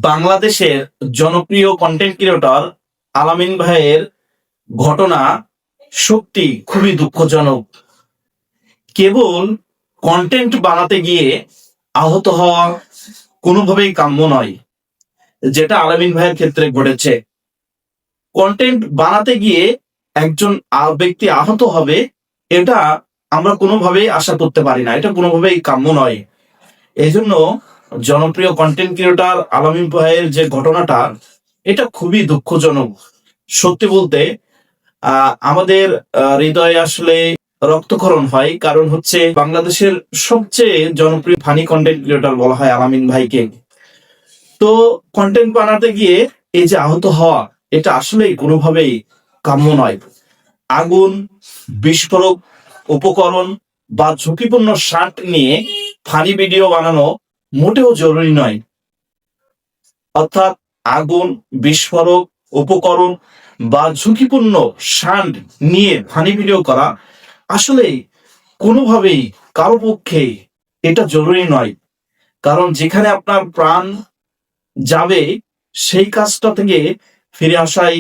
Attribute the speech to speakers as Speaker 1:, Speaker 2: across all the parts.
Speaker 1: বাংলাদেশের জনপ্রিয় content creator আলামিন ভাইয়ের ঘটনা সত্যি খুবই দুঃখজনক। কেবল কন্টেন্ট বানাতে গিয়ে আহত হওয়া কোনোভাবেই কাম্য নয়, যেটা আলামিন ভাইয়ের ক্ষেত্রে ঘটেছে। কন্টেন্ট বানাতে গিয়ে একজন ব্যক্তি আহত হবে, এটা আমরা কোনোভাবেই আশা করতে পারি না, এটা কোনোভাবেই কাম্য নয়। এই জন্য জনপ্রিয় কন্টেন্ট ক্রিয়েটর আলামিন ভাইয়ের যে ঘটনাটা, এটা খুবই দুঃখজনক। সত্যি বলতে আমাদের হৃদয়ে আসলে রক্তক্ষরণ হয়। কারণ হচ্ছে বাংলাদেশের সবচেয়ে জনপ্রিয় ফানি কন্টেন্ট ক্রিয়েটর বলা হয় আলামিন ভাইকে। তো কন্টেন্ট বানাতে গিয়ে এই যে আহত হওয়া, এটা আসলেই কোনোভাবেই কাম্য নয়। আগুন, বিস্ফোরক উপকরণ বা ঝুঁকিপূর্ণ শার্ট নিয়ে ফানি ভিডিও বানানো মোটেও জরুরি নয়। অর্থাৎ আগুন, বিস্ফোরক উপকরণ বা ঝুঁকিপূর্ণ শার্ট নিয়ে ফানি ভিডিও করা আসলে কোনোভাবেই কারো পক্ষে এটা জরুরি নয়। কারণ যেখানে আপনার প্রাণ যাবে সেই কাজটা থেকে ফিরে আসাই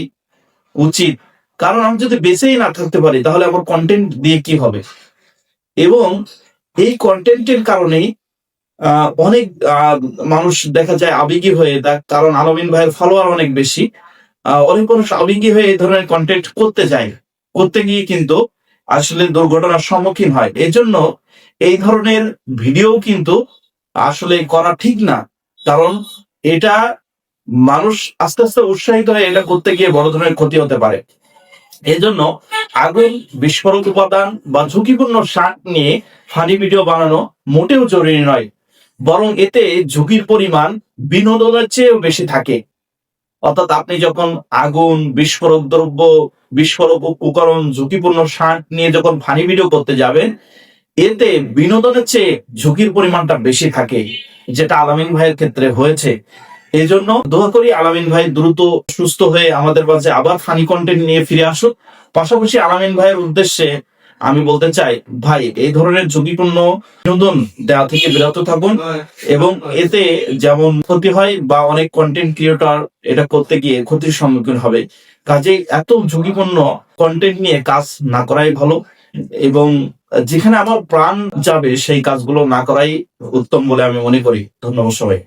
Speaker 1: উচিত। কারণ আমি যদি বেঁচেই না থাকতে পারি তাহলে আমার কন্টেন্ট দিয়ে কি হবে। এবং এই কন্টেন্টের কারণেই অনেক মানুষ দেখা যায় আবেগী হয়ে, কারণ আলামিন ভাইয়ের ফলোয়ার অনেক বেশি, অনেক মানুষ আবেগী হয়ে এই ধরনের কন্টেন্ট করতে যায়, করতে গিয়ে কিন্তু আসলে দুর্ঘটনার সম্মুখীন হয়। এজন্য এই ধরনের ভিডিও কিন্তু আসলে করা ঠিক না। কারণ এটা মানুষ আস্তে আস্তে উৎসাহিত হয়ে এটা করতে গিয়ে বড় ধরনের ক্ষতি হতে পারে। এজন্য আগুন, বিস্ফোরক উপাদান বা ঝুঁকিপূর্ণ শার্ট নিয়ে ফানি ভিডিও বানানো মোটেও জরুরি নয়, বরং এতে ঝুঁকির পরিমাণ বিনোদনের চেয়েও বেশি থাকে। অর্থাৎ আপনি যখন আগুন, বিস্ফোরক দ্রব্য, বিস্ফোরক উপকরণ, ঝুঁকিপূর্ণ শার্ট নিয়ে যখন ফানি ভিডিও করতে যাবেন, এতে বিনোদনের চেয়ে ঝুঁকির পরিমাণটা বেশি থাকে, যেটা আলামিন ভাইয়ের ক্ষেত্রে হয়েছে। এই জন্য দোয়া করি আলামিন ভাই দ্রুত সুস্থ হয়ে আমাদের মাঝে আবার ফানি কন্টেন্ট নিয়ে ফিরে আসুক। পাশাপাশি আলামিন ভাইয়ের উদ্দেশ্যে আমি বলতে চাই, ভাই এই ধরনের ঝুঁকিপূর্ণ বিনোদন দেওয়া থেকে বিরত থাকুন। এবং এতে যেমন ক্ষতি হয় বা অনেক কন্টেন্ট ক্রিয়েটর এটা করতে গিয়ে ক্ষতির সম্মুখীন হবে, কাজে এত ঝুঁকিপূর্ণ কন্টেন্ট নিয়ে কাজ না করাই ভালো। এবং যেখানে আমার প্রাণ যাবে সেই কাজগুলো না করাই উত্তম বলে আমি মনে করি। ধন্যবাদ সবাই।